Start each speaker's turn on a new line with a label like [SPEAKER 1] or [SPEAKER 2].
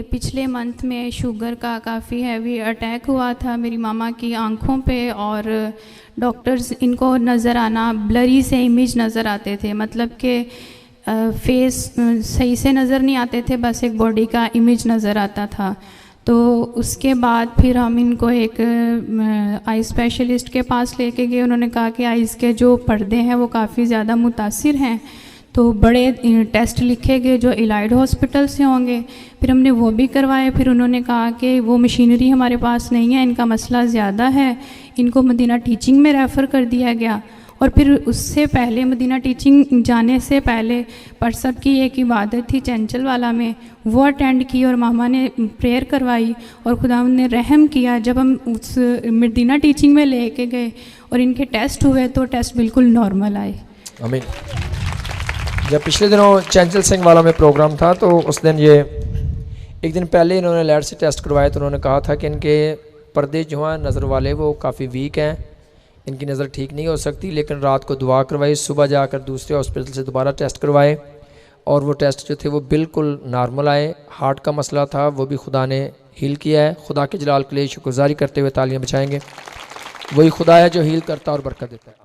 [SPEAKER 1] पिछले मंथ में शुगर का काफ़ी हैवी अटैक हुआ था मेरी मामा की आंखों पे, और डॉक्टर्स इनको नज़र आना ब्लरी से इमेज नज़र आते थे, मतलब कि फेस सही से नज़र नहीं आते थे, बस एक बॉडी का इमेज नज़र आता था। तो उसके बाद फिर हम इनको एक आई स्पेशलिस्ट के पास लेके गए। उन्होंने कहा कि आइज़ के जो पर्दे हैं वो काफ़ी ज़्यादा मुतासिर हैं, तो बड़े टेस्ट लिखे गए जो इलाइड हॉस्पिटल से होंगे। फिर हमने वो भी करवाए। फिर उन्होंने कहा कि वो मशीनरी हमारे पास नहीं है, इनका मसला ज़्यादा है, इनको मदीना टीचिंग में रेफ़र कर दिया गया। और फिर उससे पहले मदीना टीचिंग जाने से पहले परसब की एक इबादत थी चंचल वाला में, वो अटेंड की और मामा ने प्रेयर करवाई और खुदावंद ने रहम किया। जब हम उस मदीना टीचिंग में लेके गए और इनके टेस्ट हुए तो टेस्ट बिल्कुल नॉर्मल आए।
[SPEAKER 2] आमीन। जब पिछले दिनों चंचल सिंह वाला में प्रोग्राम था तो उस दिन ये एक दिन पहले इन्होंने लैब से टेस्ट करवाए, तो उन्होंने कहा था कि इनके पर्दे जो हैं नज़र वाले वो काफ़ी वीक हैं, इनकी नज़र ठीक नहीं हो सकती। लेकिन रात को दुआ करवाई, सुबह जाकर दूसरे हॉस्पिटल से दोबारा टेस्ट करवाए और वो टेस्ट जो थे वो बिल्कुल नॉर्मल आए। हार्ट का मसला था वो भी खुदा ने हील किया है। खुदा के जलाल के लिए शुक्रगुजारी करते हुए तालियां बजाएंगे। वही खुदा है जो हील करता और बरकत देता है।